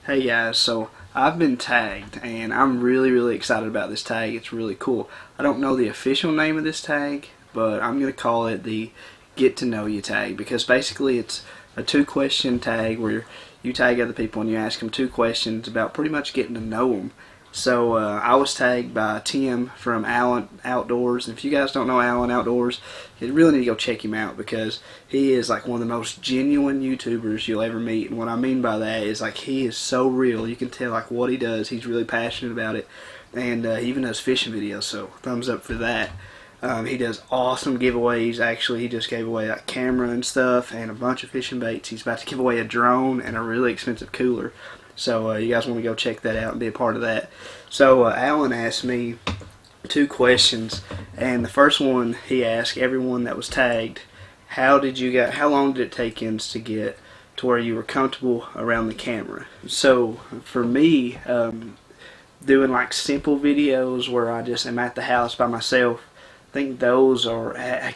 Hey guys, so I've been tagged and I'm really excited about this tag. It's really cool. I don't know the official name of this tag, but I'm going to call it the Get to Know You tag because basically it's a 2-question tag where you tag other people and you ask them 2 questions about pretty much getting to know them. So I was tagged by Tim from Allen Outdoors, and if you guys don't know Allen Outdoors, you really need to go check him out because he is like one of the most genuine YouTubers you'll ever meet. And what I mean by that is like he is so real. You can tell like what he does. He's really passionate about it, and he even does fishing videos. So thumbs up for that. He does awesome giveaways. Actually, he just gave away a camera and stuff and a bunch of fishing baits. He's about to give away a drone and a really expensive cooler. So you guys want to go check that out and be a part of that. So Alan asked me 2 questions, and the first one he asked everyone that was tagged, how long did it take you to get to where you were comfortable around the camera? So for me, doing like simple videos where I just am at the house by myself, I think those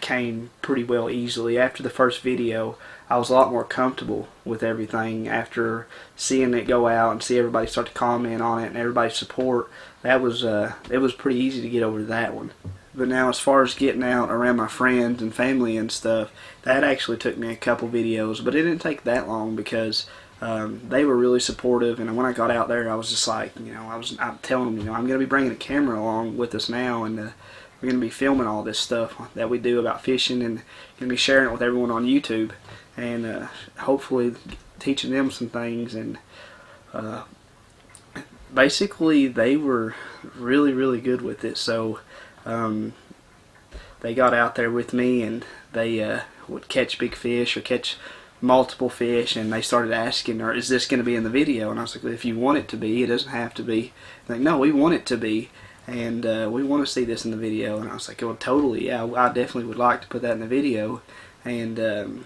came pretty well easily. After the first video, I was a lot more comfortable with everything after seeing it go out and see everybody start to comment on it and everybody's support. It was pretty easy to get over that one. But now as far as getting out around my friends and family and stuff, that actually took me a couple videos, but it didn't take that long because they were really supportive, and when I got out there I was just like, I'm telling them, I'm going to be bringing a camera along with us now, and we're going to be filming all this stuff that we do about fishing and going to be sharing it with everyone on YouTube and hopefully teaching them some things. And basically they were really good with it. So they got out there with me and they would catch big fish or catch multiple fish, and they started asking, or is this going to be in the video? And I was like, well, if you want it to be, it doesn't have to be. They're like, no, we want it to be, and we want to see this in the video. And I was like, well, totally, yeah, I definitely would like to put that in the video. And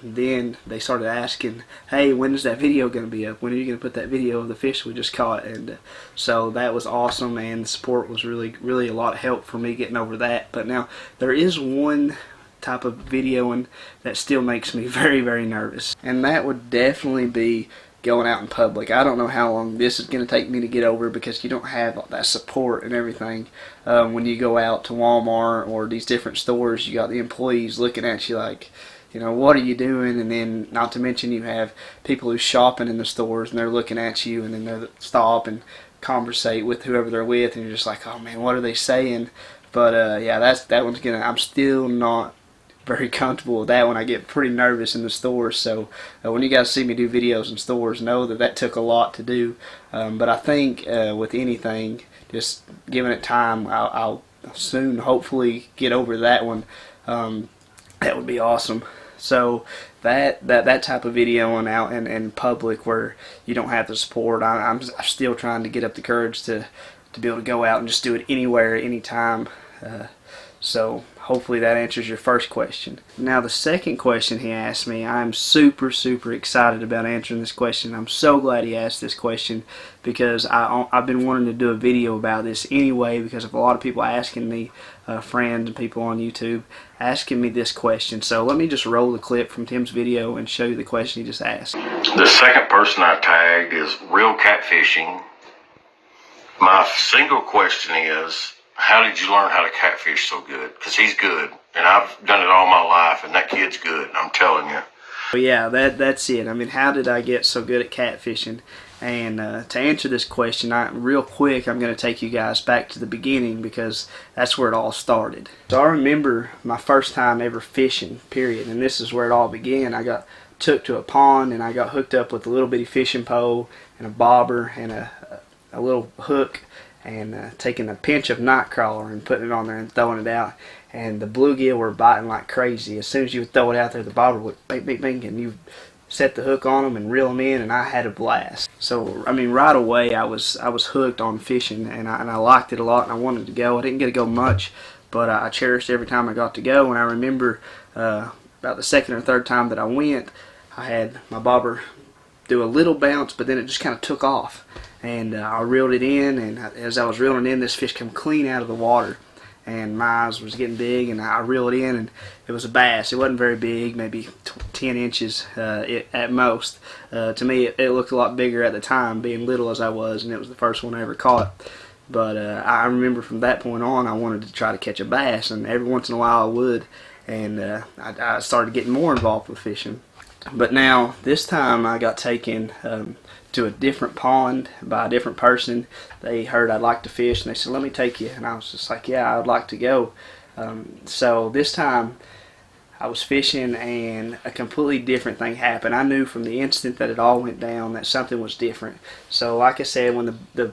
then they started asking, hey, when is that video going to be up? When are you going to put that video of the fish we just caught? And so that was awesome, and the support was really a lot of help for me getting over that. But now there is one type of videoing that still makes me very nervous, and that would definitely be going out in public. I don't know how long this is going to take me to get over because you don't have that support and everything. When you go out to Walmart or these different stores, you got the employees looking at you like, what are you doing? And then not to mention you have people who's shopping in the stores and they're looking at you, and then they stop and conversate with whoever they're with, and you're just like, oh man, what are they saying? But yeah, that one's I'm still not very comfortable with that one. I get pretty nervous in the stores, so when you guys see me do videos in stores, know that took a lot to do. But I think with anything, just giving it time, I'll soon hopefully get over that one. That would be awesome. So that type of videoing out in public where you don't have the support, I'm still trying to get up the courage to be able to go out and just do it anywhere, anytime. So hopefully that answers your first question. Now the second question he asked me, I'm super excited about answering this question. I'm so glad he asked this question because I've been wanting to do a video about this anyway because of a lot of people asking me, friends and people on YouTube asking me this question. So let me just roll the clip from Tim's video and show you the question he just asked. The second person I tagged is Real Catfishing. My single question is, how did you learn how to catfish so good? Because he's good, and I've done it all my life, and that kid's good, I'm telling you. Well, yeah, that's it. I mean, how did I get so good at catfishing? And to answer this question, real quick, I'm going to take you guys back to the beginning because that's where it all started. So I remember my first time ever fishing, period, and this is where it all began. I got took to a pond, and I got hooked up with a little bitty fishing pole and a bobber and a little hook, and taking a pinch of night crawler and putting it on there and throwing it out, and the bluegill were biting like crazy. As soon as you would throw it out there, the bobber would bing, and you set the hook on them and reel them in, and I had a blast. So I mean, right away I was hooked on fishing, and I liked it a lot, and I wanted to go. I didn't get to go much, but I cherished every time I got to go. And I remember about the second or third time that I went, I had my bobber do a little bounce, but then it just kind of took off, and I reeled it in, and as I was reeling it in, this fish came clean out of the water, and my eyes was getting big, and I reeled in, and it was a bass. It wasn't very big, maybe 10 inches at most. To me, it looked a lot bigger at the time, being little as I was, and it was the first one I ever caught. But I remember from that point on, I wanted to try to catch a bass, and every once in a while I would, and I started getting more involved with fishing. But now, this time I got taken to a different pond by a different person. They heard I'd like to fish, and they said, "Let me take you." And I was just like, "Yeah, I'd like to go." So this time I was fishing, and a completely different thing happened. I knew from the instant that it all went down that something was different. So like I said, when the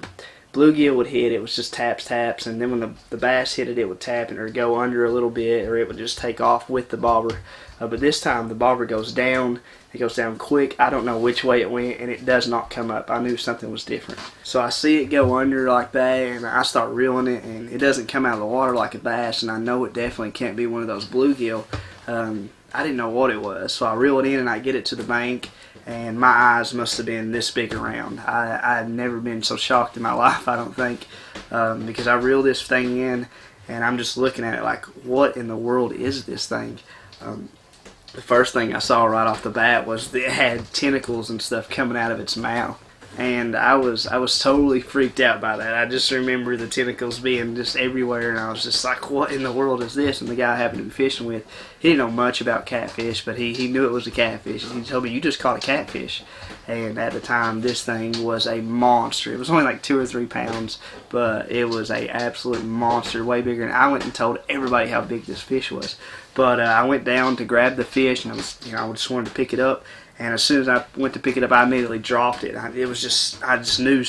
bluegill would hit, it was just taps, taps, and then when the bass hit it, it would tap and or go under a little bit, or it would just take off with the bobber. But this time the bobber goes down. It goes down quick. I don't know which way it went, and it does not come up. I knew something was different. So I see it go under like that, and I start reeling it, and it doesn't come out of the water like a bass, and I know it definitely can't be one of those bluegill. I didn't know what it was, so I reel it in, and I get it to the bank, and my eyes must have been this big around. I had never been so shocked in my life, I don't think, because I reel this thing in, and I'm just looking at it like, what in the world is this thing? The first thing I saw right off the bat was that it had tentacles and stuff coming out of its mouth. And I was totally freaked out by that. I just remember the tentacles being just everywhere, and I was just like, what in the world is this? And the guy I happened to be fishing with, he didn't know much about catfish, but he knew it was a catfish. And he told me, "You just caught a catfish." And at the time, this thing was a monster. It was only like 2 or 3 pounds, but it was a absolute monster, way bigger. And I went and told everybody how big this fish was. But I went down to grab the fish, and I just wanted to pick it up. And as soon as I went to pick it up, I immediately dropped it. I just knew,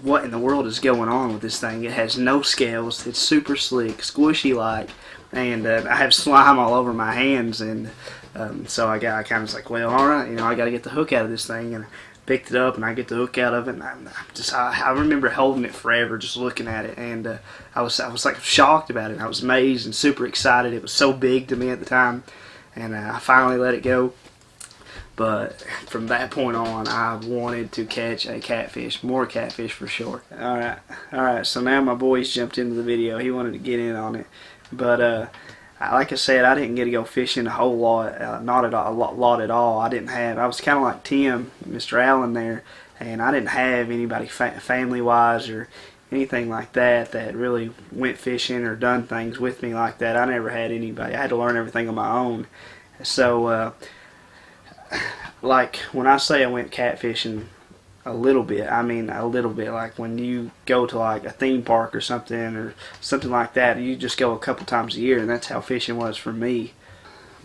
what in the world is going on with this thing. It has no scales. It's super slick, squishy like, and I have slime all over my hands. And so I kind of was like, well, all right, I got to get the hook out of this thing. And I picked it up, and I get the hook out of it. And I remember holding it forever, just looking at it. And I was like shocked about it. I was amazed and super excited. It was so big to me at the time. And I finally let it go. But from that point on, I wanted to catch a catfish, more catfish for sure. All right. So now my boy's jumped into the video. He wanted to get in on it, but like I said, I didn't get to go fishing a whole lot, not at all, a lot at all. I was kind of like Tim, Mr. Allen there, and I didn't have anybody family-wise or anything like that really went fishing or done things with me like that. I never had anybody. I had to learn everything on my own. So. Like when I say I went catfishing a little bit, I mean a little bit. Like when you go to like a theme park or something like that, you just go a couple times a year, and that's how fishing was for me.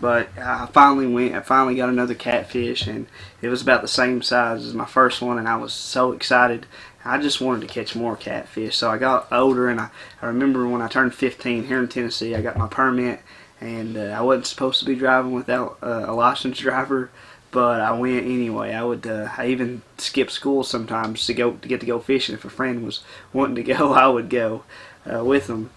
But I finally got another catfish, and it was about the same size as my first one, and I was so excited. I just wanted to catch more catfish. So I got older, and I remember when I turned 15 here in Tennessee, I got my permit, and I wasn't supposed to be driving without a licensed driver. But I went anyway. I even skipped school sometimes to get to go fishing. If a friend was wanting to go, I would go with them.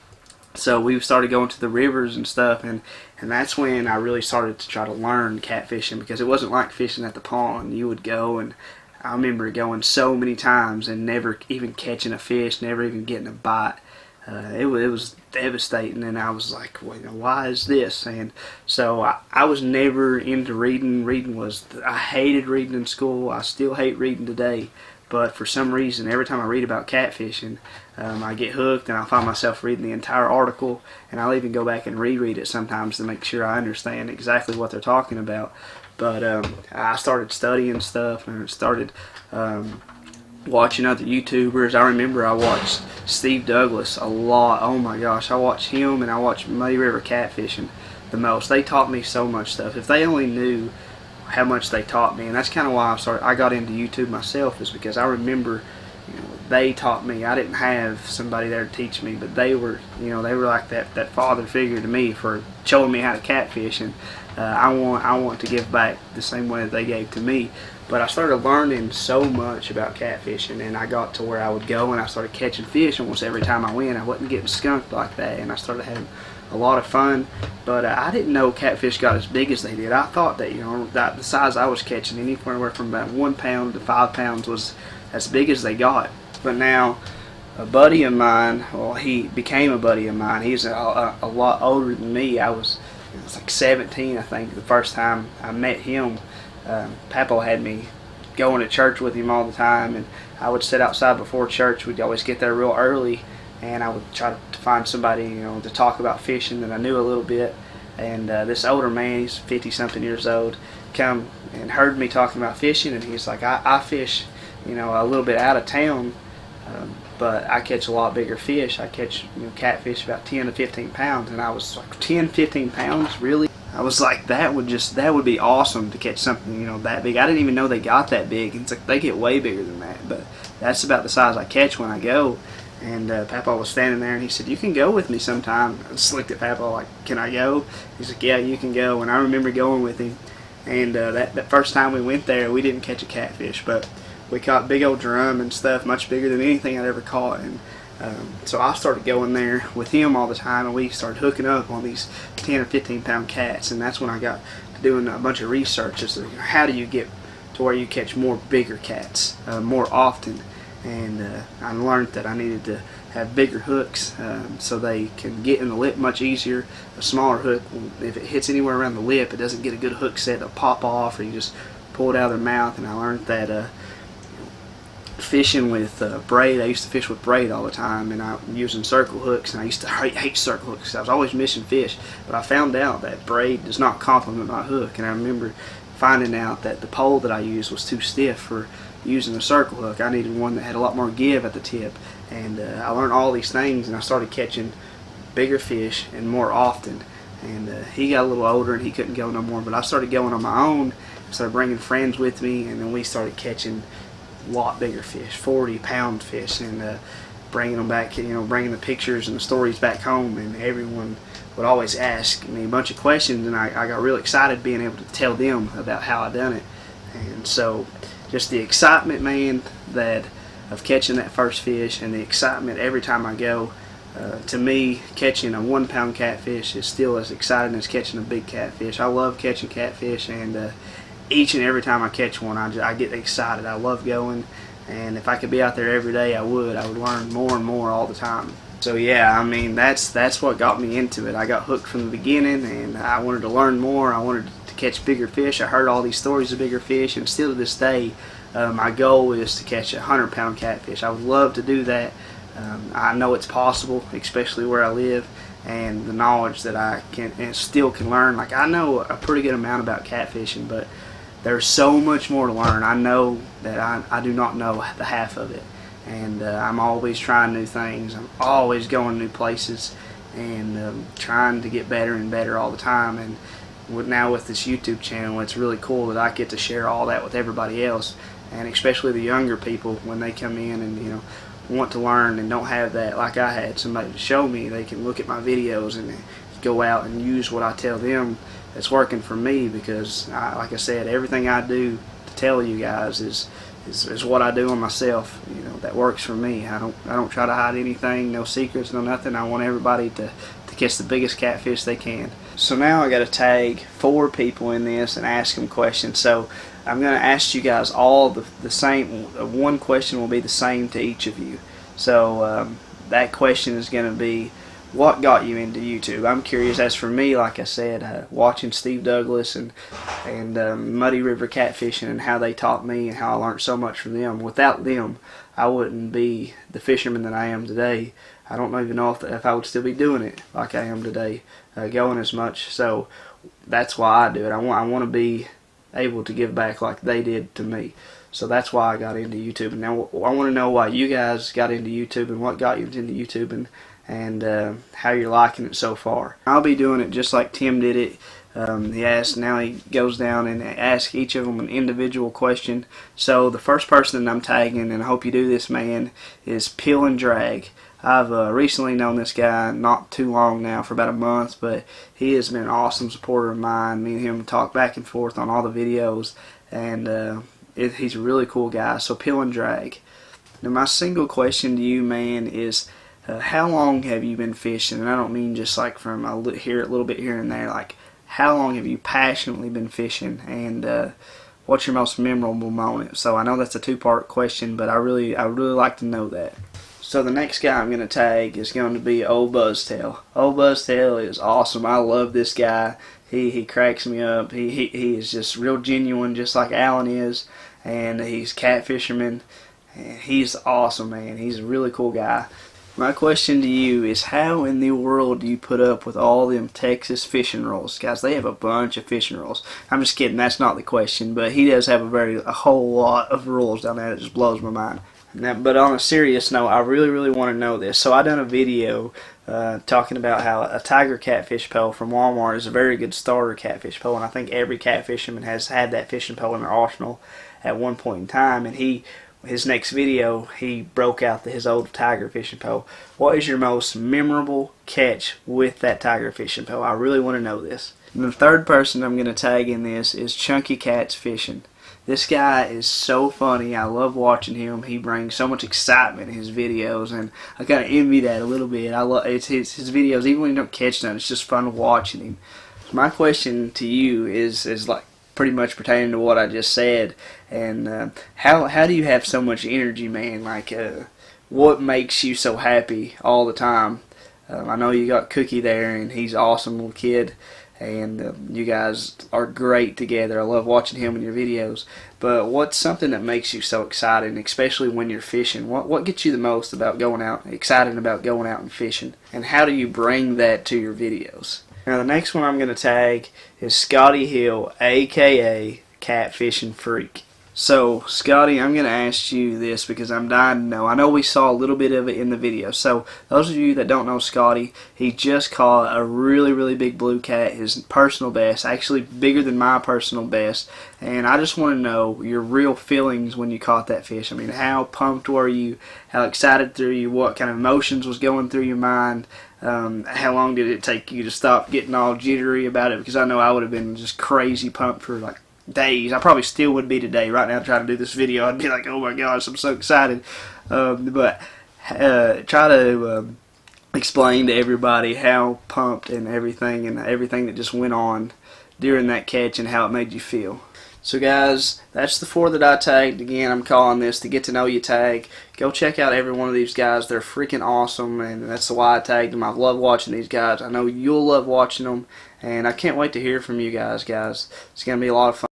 So we started going to the rivers and stuff, and that's when I really started to try to learn catfishing, because it wasn't like fishing at the pond. You would go, and I remember going so many times and never even catching a fish, never even getting a bite. It was devastating, and I was like, well, why is this? And so I was never into reading. I hated reading in school. I still hate reading today. But for some reason, every time I read about catfishing, I get hooked, and I find myself reading the entire article, and I'll even go back and reread it sometimes to make sure I understand exactly what they're talking about. But I started studying stuff, and I started watching other YouTubers. I remember I watched Steve Douglas a lot. Oh my gosh, I watched him, and I watched Muddy River Catfishing the most. They taught me so much stuff. If they only knew how much they taught me, and that's kind of why I got into YouTube myself, is because I remember, they taught me. I didn't have somebody there to teach me, but they were like that father figure to me for showing me how to catfish, and I want to give back the same way that they gave to me. But I started learning so much about catfishing, and I got to where I would go, and I started catching fish almost every time I went. I wasn't getting skunked like that, and I started having a lot of fun. But I didn't know catfish got as big as they did. I thought that that the size I was catching, anywhere from about 1 pound to 5 pounds, was as big as they got. But now a buddy of mine, well, he became a buddy of mine. He's a lot older than me. It was like 17, I think, the first time I met him. Papa had me going to church with him all the time, and I would sit outside before church. We'd always get there real early, and I would try to find somebody, to talk about fishing that I knew a little bit. And this older man, he's 50-something years old, come and heard me talking about fishing, and he's like, I fish, a little bit out of town, but I catch a lot bigger fish. I catch catfish about 10 to 15 pounds, and I was like, 10, 15 pounds, really? I was like, that would be awesome to catch something, that big. I didn't even know they got that big. It's like they get way bigger than that, but that's about the size I catch when I go. And Papa was standing there, and he said, "You can go with me sometime." I just looked at Papa like, "Can I go?" He's like, "Yeah, you can go." And I remember going with him. And that first time we went there, we didn't catch a catfish, but we caught big old drum and stuff, much bigger than anything I'd ever caught. And so I started going there with him all the time, and we started hooking up on these 10 or 15 pound cats. And that's when I got to doing a bunch of research as to how do you get to where you catch more bigger cats more often. And I learned that I needed to have bigger hooks so they can get in the lip much easier. A smaller hook, if it hits anywhere around the lip, it doesn't get a good hook set. It'll pop off, or you just pull it out of their mouth. And I learned that fishing with braid, I used to fish with braid all the time, and I'm using circle hooks, and I used to hate circle hooks. I was always missing fish, but I found out that braid does not complement my hook. And I remember finding out that the pole that I used was too stiff for using a circle hook. I needed one that had a lot more give at the tip. And I learned all these things, and I started catching bigger fish and more often. And he got a little older, and he couldn't go no more, but I started going on my own. I started bringing friends with me, and then we started catching a lot bigger fish, 40-pound fish, and bringing them back, bringing the pictures and the stories back home. And everyone would always ask me a bunch of questions, and I got real excited being able to tell them about how I done it. And so just the excitement, man, of catching that first fish, and the excitement every time I go. To me, catching a 1-pound catfish is still as exciting as catching a big catfish. I love catching catfish, and each and every time I catch one, I get excited. I love going, and if I could be out there every day, I would learn more and more all the time. So yeah, I mean, that's what got me into it. I got hooked from the beginning, and I wanted to learn more. I wanted to catch bigger fish. I heard all these stories of bigger fish, and still to this day, my goal is to catch a 100-pound catfish. I would love to do that. I know it's possible, especially where I live, and the knowledge that I can and still can learn. Like, I know a pretty good amount about catfishing, but there's so much more to learn. I know that I do not know the half of it, and I'm always trying new things. I'm always going new places, and trying to get better and better all the time. And now with this YouTube channel, it's really cool that I get to share all that with everybody else, and especially the younger people when they come in and want to learn and don't have that, like I had, somebody to show me. They can look at my videos and go out and use what I tell them that's working for me, because like I said, everything I do to tell you guys is what I do on myself. That works for me. I don't try to hide anything, no secrets, no nothing. I want everybody to catch the biggest catfish they can. So now I got to tag 4 people in this and ask them questions. So I'm going to ask you guys all the same. One question will be the same to each of you. So that question is going to be, what got you into YouTube? I'm curious. As for me, like I said, watching Steve Douglas and Muddy River Catfishing, and how they taught me and how I learned so much from them. Without them, I wouldn't be the fisherman that I am today. I don't even know if I would still be doing it like I am today, going as much. So that's why I do it. I want to be able to give back like they did to me. So that's why I got into YouTube. And now I want to know why you guys got into YouTube, and what got you into YouTube, and how you're liking it so far. I'll be doing it just like Tim did it. Now he goes down and asks each of them an individual question. So the first person that I'm tagging, and I hope you do this, man, is Peel and Drag. I've recently known this guy, not too long now, for about a month, but he has been an awesome supporter of mine. Me and him talk back and forth on all the videos, and he's a really cool guy. So Peel and Drag. Now my single question to you, man, is how long have you been fishing? And I don't mean just like from a little bit here and there. Like, how long have you passionately been fishing, and what's your most memorable moment? So I know that's a 2-part question, but I really like to know that. So the next guy I'm going to tag is going to be Old Buzztail. Old Buzztail is awesome. I love this guy. He cracks me up. He is just real genuine, just like Alan is, and he's cat fisherman. And he's awesome, man. He's a really cool guy. My question to you is, how in the world do you put up with all them Texas fishing rules? Guys, they have a bunch of fishing rules. I'm just kidding, that's not the question, but he does have a whole lot of rules down there that just blows my mind. Now, but on a serious note, I really want to know this. So I done a video talking about how a Tiger catfish pole from Walmart is a very good starter catfish pole, and I think every cat fisherman has had that fishing pole in their arsenal at one point in time. And his next video, he broke out his old Tiger fishing pole. What is your most memorable catch with that Tiger fishing pole? I really want to know this. And the third person I'm going to tag in this is Chunky Cats Fishing. This guy is so funny. I love watching him. He brings so much excitement in his videos, and I kind of envy that a little bit. I love his videos, even when you don't catch none. It's just fun watching him. My question to you is like pretty much pertaining to what I just said. And how do you have so much energy, man? Like, what makes you so happy all the time? I know you got Cookie there, and he's an awesome little kid. And you guys are great together. I love watching him in your videos. But what's something that makes you so excited, and especially when you're fishing? What gets you the most about going out, excited about going out and fishing? And how do you bring that to your videos? Now the next one I'm going to tag is Scotty Hill, aka Catfishing Freak. So, Scotty, I'm going to ask you this because I'm dying to know. I know we saw a little bit of it in the video. So, those of you that don't know Scotty, he just caught a really big blue cat, his personal best, actually bigger than my personal best. And I just want to know your real feelings when you caught that fish. I mean, how pumped were you? How excited were you? What kind of emotions was going through your mind? How long did it take you to stop getting all jittery about it? Because I know I would have been just crazy pumped for like days. I probably still would be today. Right now, trying to do this video, I'd be like, "Oh my gosh, I'm so excited!" But try to explain to everybody how pumped and everything that just went on during that catch and how it made you feel. So guys, that's the 4 that I tagged. Again, I'm calling this the Get to Know You tag. Go check out every one of these guys. They're freaking awesome, and that's why I tagged them. I love watching these guys. I know you'll love watching them, and I can't wait to hear from you guys. It's going to be a lot of fun.